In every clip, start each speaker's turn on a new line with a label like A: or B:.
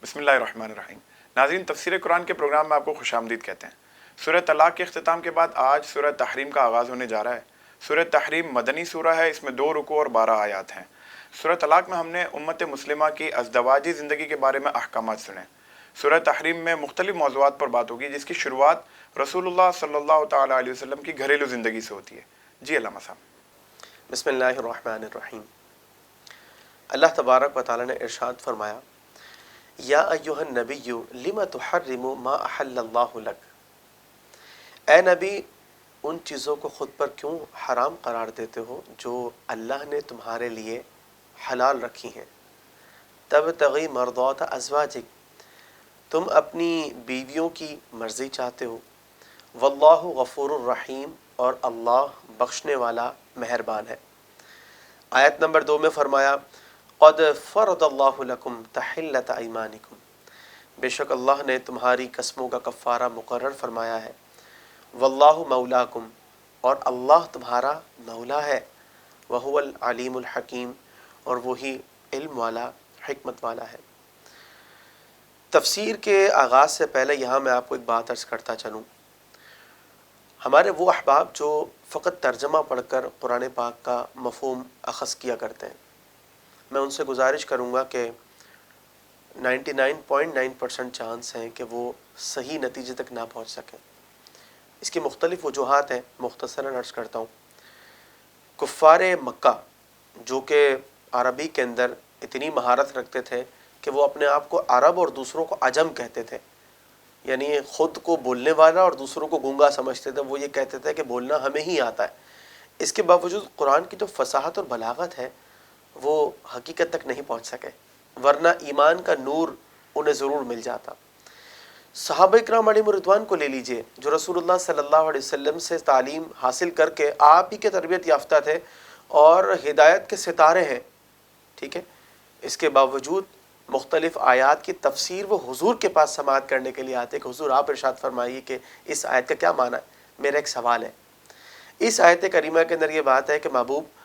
A: بسم اللہ الرحمن الرحیم۔ ناظرین، تفسیر قرآن کے پروگرام میں آپ کو خوش آمدید کہتے ہیں۔ سورہ طلاق کے اختتام کے بعد آج سورہ تحریم کا آغاز ہونے جا رہا ہے۔ سورہ تحریم مدنی سورہ ہے، اس میں 2 رکوع اور 12 آیات ہیں۔ سورہ طلاق میں ہم نے امت مسلمہ کی ازدواجی زندگی کے بارے میں احکامات سنے۔ سورہ تحریم میں مختلف موضوعات پر بات ہوگی، جس کی شروعات رسول اللہ صلی اللہ تعالیٰ علیہ وسلم کی گھریلو زندگی سے ہوتی ہے۔ جی علامہ صاحب۔
B: بسم اللہ الرحمن الرحیم۔ اللہ تبارک و تعالیٰ نے ارشاد فرمایا، یا ایہا النبی لم تحرم ما احل اللہ لک، اے نبی ان چیزوں کو خود پر کیوں حرام قرار دیتے ہو جو اللہ نے تمہارے لیے حلال رکھی ہیں۔ تبتغی مرضات ازواجک، تم اپنی بیویوں کی مرضی چاہتے ہو۔ واللہ غفور الرحیم، اور اللہ بخشنے والا مہربان ہے۔ آیت نمبر 2 میں فرمایا، قد فرض اللہ لکم تحلۃ ایمانکم، بے شک اللہ نے تمہاری قسموں کا کفارہ مقرر فرمایا ہے۔ واللہ مولاکم، اور اللہ تمہارا مولا ہے۔ وہو العلیم الحکیم، اور وہی علم والا حکمت والا ہے۔ تفسیر کے آغاز سے پہلے یہاں میں آپ کو ایک بات عرض کرتا چلوں۔ ہمارے وہ احباب جو فقط ترجمہ پڑھ کر قرآن پاک کا مفہوم اخذ کیا کرتے ہیں، میں ان سے گزارش کروں گا کہ 99.9% چانس ہیں کہ وہ صحیح نتیجے تک نہ پہنچ سکیں۔ اس کی مختلف وجوہات ہیں، مختصراً عرض کرتا ہوں۔ کفار مکہ جو کہ عربی کے اندر اتنی مہارت رکھتے تھے کہ وہ اپنے آپ کو عرب اور دوسروں کو عجم کہتے تھے، یعنی خود کو بولنے والا اور دوسروں کو گونگا سمجھتے تھے، وہ یہ کہتے تھے کہ بولنا ہمیں ہی آتا ہے۔ اس کے باوجود قرآن کی جو فصاحت اور بلاغت ہے وہ حقیقت تک نہیں پہنچ سکے، ورنہ ایمان کا نور انہیں ضرور مل جاتا۔ صحابہ اکرام علیہم رضوان کو لے لیجئے، جو رسول اللہ صلی اللہ علیہ وسلم سے تعلیم حاصل کر کے آپ ہی کے تربیت یافتہ تھے اور ہدایت کے ستارے ہیں، ٹھیک ہے، اس کے باوجود مختلف آیات کی تفسیر وہ حضور کے پاس سماعت کرنے کے لیے آتے کہ حضور آپ ارشاد فرمائیے کہ اس آیت کا کیا معنی ہے۔ میرا ایک سوال ہے، اس آیت کریمہ کے اندر یہ بات ہے کہ محبوب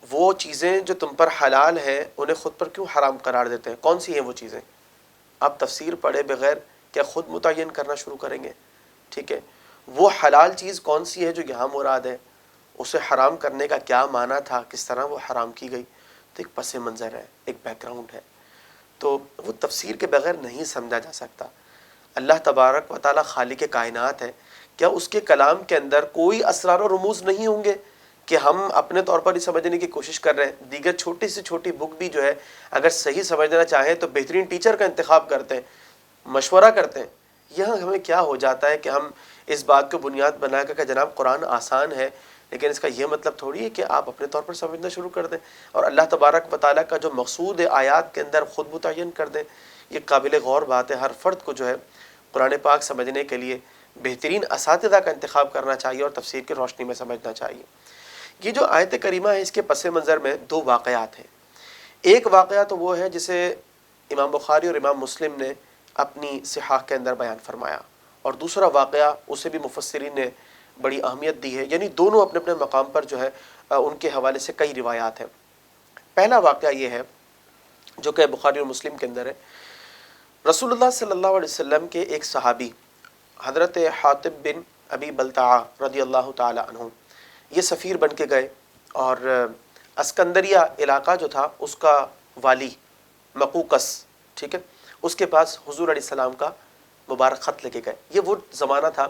B: وہ چیزیں جو تم پر حلال ہیں انہیں خود پر کیوں حرام قرار دیتے ہیں؟ کون سی ہیں وہ چیزیں؟ آپ تفسیر پڑھے بغیر کیا خود متعین کرنا شروع کریں گے؟ ٹھیک ہے، وہ حلال چیز کون سی ہے جو یہاں مراد ہے؟ اسے حرام کرنے کا کیا معنی تھا؟ کس طرح وہ حرام کی گئی؟ تو ایک پس منظر ہے، ایک بیک گراؤنڈ ہے، تو وہ تفسیر کے بغیر نہیں سمجھا جا سکتا۔ اللہ تبارک و تعالیٰ خالق کائنات ہے، کیا اس کے کلام کے اندر کوئی اسرار و رموز نہیں ہوں گے کہ ہم اپنے طور پر ہی سمجھنے کی کوشش کر رہے ہیں؟ دیگر چھوٹی سے چھوٹی بک بھی جو ہے اگر صحیح سمجھنا چاہیں تو بہترین ٹیچر کا انتخاب کرتے ہیں، مشورہ کرتے ہیں۔ یہاں ہمیں کیا ہو جاتا ہے کہ ہم اس بات کو بنیاد بنا کر کہ جناب قرآن آسان ہے، لیکن اس کا یہ مطلب تھوڑی ہے کہ آپ اپنے طور پر سمجھنا شروع کر دیں اور اللہ تبارک و تعالیٰ کا جو مقصود ہے آیات کے اندر خود متعین کر دیں۔ یہ قابل غور بات ہے، ہر فرد کو جو ہے قرآن پاک سمجھنے کے لیے بہترین اساتذہ کا انتخاب کرنا چاہیے اور تفسیر کی روشنی میں سمجھنا چاہیے۔ یہ جو آیت کریمہ ہے اس کے پس منظر میں 2 واقعات ہیں۔ ایک واقعہ تو وہ ہے جسے امام بخاری اور امام مسلم نے اپنی صحاح کے اندر بیان فرمایا، اور دوسرا واقعہ اسے بھی مفسرین نے بڑی اہمیت دی ہے، یعنی دونوں اپنے اپنے مقام پر جو ہے ان کے حوالے سے کئی روایات ہیں۔ پہلا واقعہ یہ ہے جو کہ بخاری اور مسلم کے اندر ہے۔ رسول اللہ صلی اللہ علیہ وسلم کے ایک صحابی حضرت حاطب بن ابی بلتعہ رضی اللہ تعالی عنہ، یہ سفیر بن کے گئے اور اسکندریہ علاقہ جو تھا اس کا والی مقوقس، ٹھیک ہے، اس کے پاس حضور علیہ السلام کا مبارک خط لے کے گئے۔ یہ وہ زمانہ تھا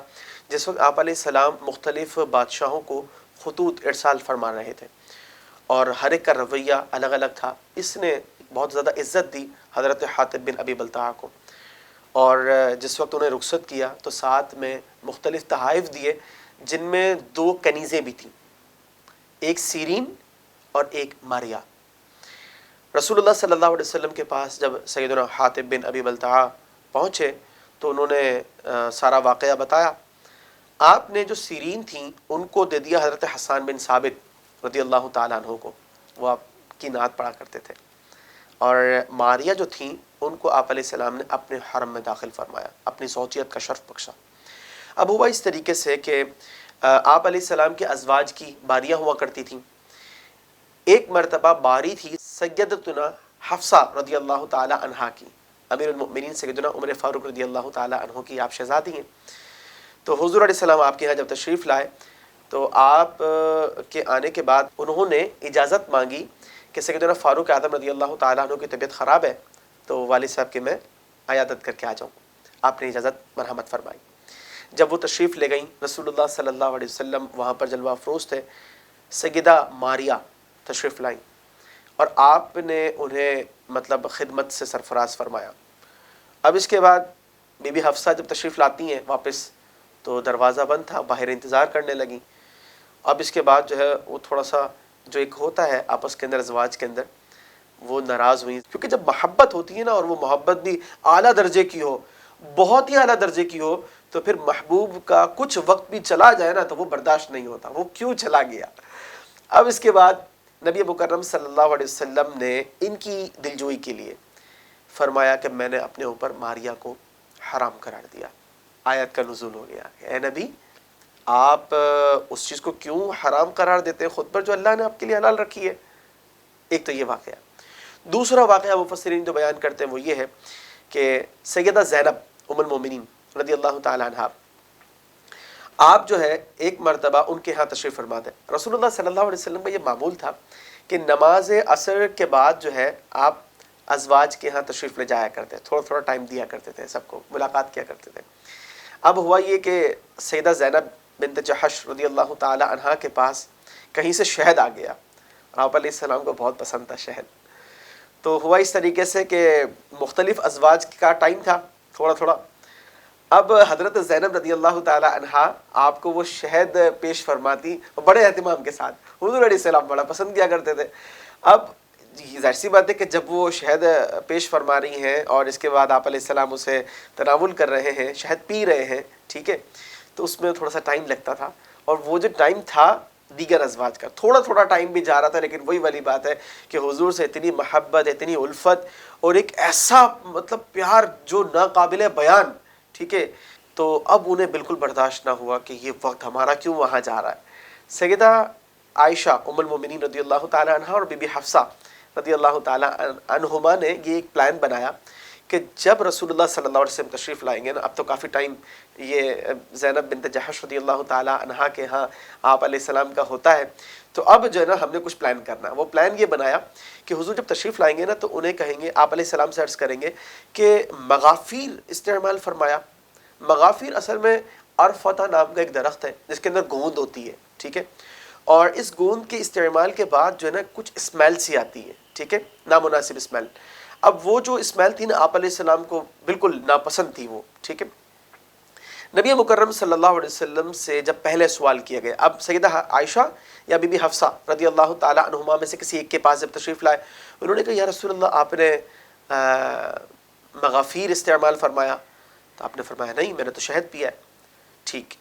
B: جس وقت آپ علیہ السلام مختلف بادشاہوں کو خطوط ارسال فرما رہے تھے اور ہر ایک کا رویہ الگ الگ تھا۔ اس نے بہت زیادہ عزت دی حضرت حاطب بن ابی بلتعہ کو، اور جس وقت انہیں رخصت کیا تو ساتھ میں مختلف تحائف دیے، جن میں 2 کنیزیں بھی تھیں، ایک سیرین اور ایک ماریا۔ رسول اللہ صلی اللہ علیہ وسلم کے پاس جب سیدنا حاطب بن ابی بلتعہ پہنچے تو انہوں نے سارا واقعہ بتایا۔ آپ نے جو سیرین تھیں ان کو دے دیا حضرت حسان بن ثابت رضی اللہ تعالیٰ عنہ کو، وہ آپ کی نعت پڑھا کرتے تھے، اور ماریا جو تھیں ان کو آپ علیہ السلام نے اپنے حرم میں داخل فرمایا، اپنی زوجیت کا شرف بخشا۔ اب ہوا اس طریقے سے کہ آپ علیہ السلام کے ازواج کی باریاں ہوا کرتی تھیں۔ ایک مرتبہ باری تھی سیدتنا حفصہ رضی اللہ تعالی عنہا کی، امیر المؤمنین سیدنا عمر فاروق رضی اللہ تعالی عنہ کی آپ شہزادی ہیں. تو حضور علیہ السلام آپ کے یہاں جب تشریف لائے تو آپ کے آنے کے بعد انہوں نے اجازت مانگی کہ سیدنا فاروق اعظم رضی اللہ تعالیٰ عنہ کی طبیعت خراب ہے تو والد صاحب کے میں عیادت کر کے آ جاؤں. آپ نے اجازت مرحمت فرمائی. جب وہ تشریف لے گئیں، رسول اللہ صلی اللہ علیہ وسلم وہاں پر جلوہ افروز تھے. سیدہ ماریا تشریف لائیں اور آپ نے انہیں مطلب خدمت سے سرفراز فرمایا. اب اس کے بعد بی بی حفصہ جب تشریف لاتی ہیں واپس تو دروازہ بند تھا، باہر انتظار کرنے لگیں. اب اس کے بعد جو ہے وہ تھوڑا سا جو ایک ہوتا ہے آپس کے اندر ازواج کے اندر، وہ ناراض ہوئی، کیونکہ جب محبت ہوتی ہے نا اور وہ محبت بھی اعلیٰ درجے کی ہو، بہت ہی اعلیٰ درجے کی ہو، تو پھر محبوب کا کچھ وقت بھی چلا جائے نا تو وہ برداشت نہیں ہوتا، وہ کیوں چلا گیا. اب اس کے بعد نبی مکرم صلی اللہ علیہ وسلم نے ان کی دلجوئی کے لیے فرمایا کہ میں نے اپنے اوپر ماریا کو حرام قرار دیا. آیت کا نزول ہو گیا کہ اے نبی آپ اس چیز کو کیوں حرام قرار دیتے ہیں خود پر جو اللہ نے آپ کے لیے حلال رکھی ہے. ایک تو یہ واقعہ. دوسرا واقعہ مفسرین جو بیان کرتے ہیں وہ یہ ہے کہ سیدہ زینب ام المومنین رضی اللہ تعالی عنہا، آپ جو ہے ایک مرتبہ ان کے ہاں تشریف فرما دیں. رسول اللہ صلی اللہ علیہ وسلم کا یہ معمول تھا کہ نماز عصر کے بعد جو ہے آپ ازواج کے ہاں تشریف لے جایا کرتے، تھوڑا تھوڑا ٹائم دیا کرتے تھے، سب کو ملاقات کیا کرتے تھے. اب ہوا یہ کہ سیدہ زینب بنت جحش رضی اللہ تعالی عنہا کے پاس کہیں سے شہد آ گیا. آپ علیہ السلام کو بہت پسند تھا شہد. تو ہوا اس طریقے سے کہ مختلف ازواج کا ٹائم تھا تھوڑا تھوڑا. اب حضرت زینب رضی اللہ تعالی عنہا آپ کو وہ شہد پیش فرماتی بڑے اہتمام کے ساتھ. حضور علیہ السلام بڑا پسند کیا کرتے تھے. اب ظاہر سی بات ہے کہ جب وہ شہد پیش فرما رہی ہیں اور اس کے بعد آپ علیہ السلام اسے تناول کر رہے ہیں، شہد پی رہے ہیں، ٹھیک ہے، تو اس میں تھوڑا سا ٹائم لگتا تھا. اور وہ جو ٹائم تھا دیگر ازواج کا تھوڑا تھوڑا ٹائم بھی جا رہا تھا، لیکن وہی والی بات ہے کہ حضور سے اتنی محبت، اتنی الفت اور ایک ایسا مطلب پیار جو ناقابل بیان، ٹھیک ہے. تو اب انہیں بالکل برداشت نہ ہوا کہ یہ وقت ہمارا کیوں وہاں جا رہا ہے. سیدہ عائشہ ام المومنین رضی اللہ تعالی عنہا اور بی بی حفصہ رضی اللہ تعالی عنہما نے یہ ایک پلان بنایا کہ جب رسول اللہ صلی اللہ علیہ وسلم تشریف لائیں گے نا، اب تو کافی ٹائم یہ زینب بنت جحش رضی اللہ تعالی عنہا کے ہاں آپ علیہ السلام کا ہوتا ہے، تو اب جو ہے نا ہم نے کچھ پلان کرنا. وہ پلان یہ بنایا کہ حضور جب تشریف لائیں گے نا تو انہیں کہیں گے، آپ علیہ السلام سے عرض کریں گے کہ مغافیر استعمال فرمایا. مغافیر اصل میں عرفتہ نام کا ایک درخت ہے جس کے اندر گوند ہوتی ہے، ٹھیک ہے، اور اس گوند کے استعمال کے بعد جو ہے نا کچھ اسمیل سی آتی ہے، ٹھیک ہے، نامناسب اسمیل. اب وہ جو اسمیل تھی نا آپ علیہ السلام کو بالکل ناپسند تھی وہ، ٹھیک ہے. نبی مکرم صلی اللہ علیہ وسلم سے جب پہلے سوال کیا گیا، اب سیدہ عائشہ یا بی بی حفصہ رضی اللہ تعالی عنہما میں سے کسی ایک کے پاس جب تشریف لائے، انہوں نے کہا یا رسول اللہ آپ نے مغافیر استعمال فرمایا. تو آپ نے فرمایا نہیں، میں نے تو شہد پیا ہے. ٹھیک.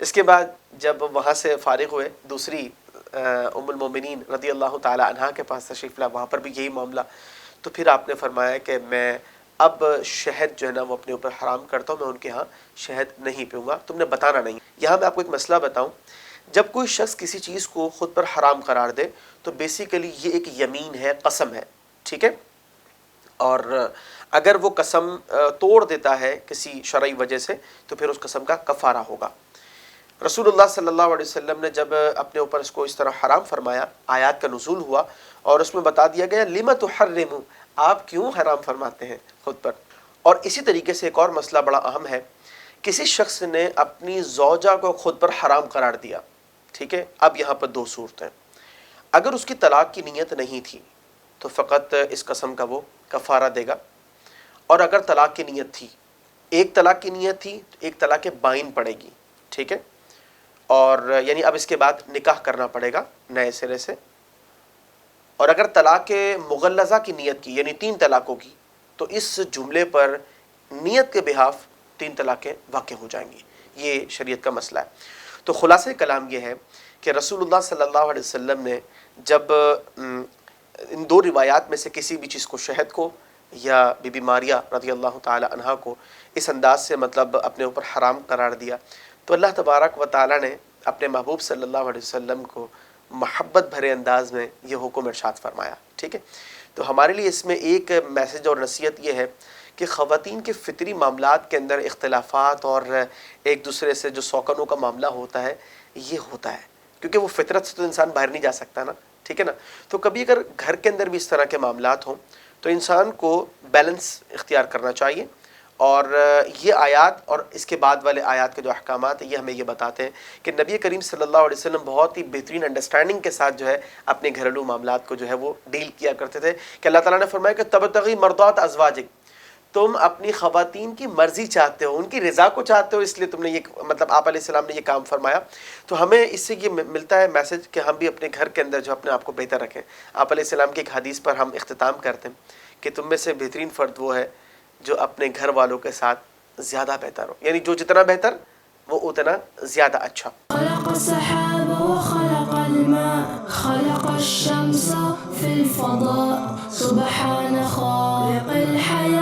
B: اس کے بعد جب وہاں سے فارغ ہوئے دوسری ام المومنین رضی اللہ تعالی عنہا کے پاس تشریف لائے، وہاں پر بھی یہی معاملہ. تو پھر آپ نے فرمایا کہ میں اب شہد جو ہے نا وہ اپنے اوپر حرام کرتا ہوں، میں ان کے ہاں شہد نہیں پیوں گا، تم نے بتانا نہیں. یہاں میں آپ کو ایک مسئلہ بتاؤں، جب کوئی شخص کسی چیز کو خود پر حرام قرار دے تو بیسیکلی یہ ایک یمین ہے، قسم ہے، ٹھیک ہے. اور اگر وہ قسم توڑ دیتا ہے کسی شرعی وجہ سے تو پھر اس قسم کا کفارہ ہوگا. رسول اللہ صلی اللہ علیہ وسلم نے جب اپنے اوپر اس کو اس طرح حرام فرمایا، آیات کا نزول ہوا اور اس میں بتا دیا گیا لِمَ تُحَرِّمُ، آپ کیوں حرام فرماتے ہیں خود پر. اور اسی طریقے سے ایک اور مسئلہ بڑا اہم ہے، کسی شخص نے اپنی زوجہ کو خود پر حرام قرار دیا، ٹھیک ہے. اب یہاں پر دو صورتیں، اگر اس کی طلاق کی نیت نہیں تھی تو فقط اس قسم کا وہ کفارہ دے گا، اور اگر طلاق کی نیت تھی، ایک طلاق کی نیت تھی تو ایک طلاق بائن پڑے گی، ٹھیک ہے. اور یعنی اب اس کے بعد نکاح کرنا پڑے گا نئے سرے سے. اور اگر طلاق مغلظہ کی نیت کی یعنی 3 طلاقوں کی تو اس جملے پر نیت کے بحاف 3 طلاقیں واقع ہو جائیں گی. یہ شریعت کا مسئلہ ہے. تو خلاصہ کلام یہ ہے کہ رسول اللہ صلی اللہ علیہ وسلم نے جب ان 2 روایات میں سے کسی بھی چیز کو، شہد کو یا بی بی ماریا رضی اللہ تعالی عنہا کو، اس انداز سے مطلب اپنے اوپر حرام قرار دیا تو اللہ تبارک و تعالی نے اپنے محبوب صلی اللہ علیہ وسلم کو محبت بھرے انداز میں یہ حکم ارشاد فرمایا، ٹھیک ہے. تو ہمارے لیے اس میں ایک میسج اور نصیحت یہ ہے کہ خواتین کے فطری معاملات کے اندر اختلافات اور ایک دوسرے سے جو سوکنوں کا معاملہ ہوتا ہے یہ ہوتا ہے، کیونکہ وہ فطرت سے تو انسان باہر نہیں جا سکتا نا، ٹھیک ہے نا. تو کبھی اگر گھر کے اندر بھی اس طرح کے معاملات ہوں تو انسان کو بیلنس اختیار کرنا چاہیے. اور یہ آیات اور اس کے بعد والے آیات کے جو احکامات ہیں یہ ہمیں یہ بتاتے ہیں کہ نبی کریم صلی اللہ علیہ وسلم بہت ہی بہترین انڈرسٹینڈنگ کے ساتھ جو ہے اپنے گھریلو معاملات کو جو ہے وہ ڈیل کیا کرتے تھے کہ اللہ تعالیٰ نے فرمایا کہ تبتغی مرضات ازواجک، تم اپنی خواتین کی مرضی چاہتے ہو، ان کی رضا کو چاہتے ہو، اس لیے تم نے یہ مطلب آپ علیہ السلام نے یہ کام فرمایا. تو ہمیں اس سے یہ ملتا ہے میسج کہ ہم بھی اپنے گھر کے اندر جو اپنے آپ کو بہتر رکھیں. آپ علیہ السلام کی ایک حدیث پر ہم اختتام کرتے ہیں کہ تم میں سے بہترین فرد وہ ہے جو اپنے گھر والوں کے ساتھ زیادہ بہتر ہو، یعنی جو جتنا بہتر وہ اتنا زیادہ اچھا.
C: خلق السحاب وخلق الماء خلق الشمس في الفضاء سبحان خالق الحياة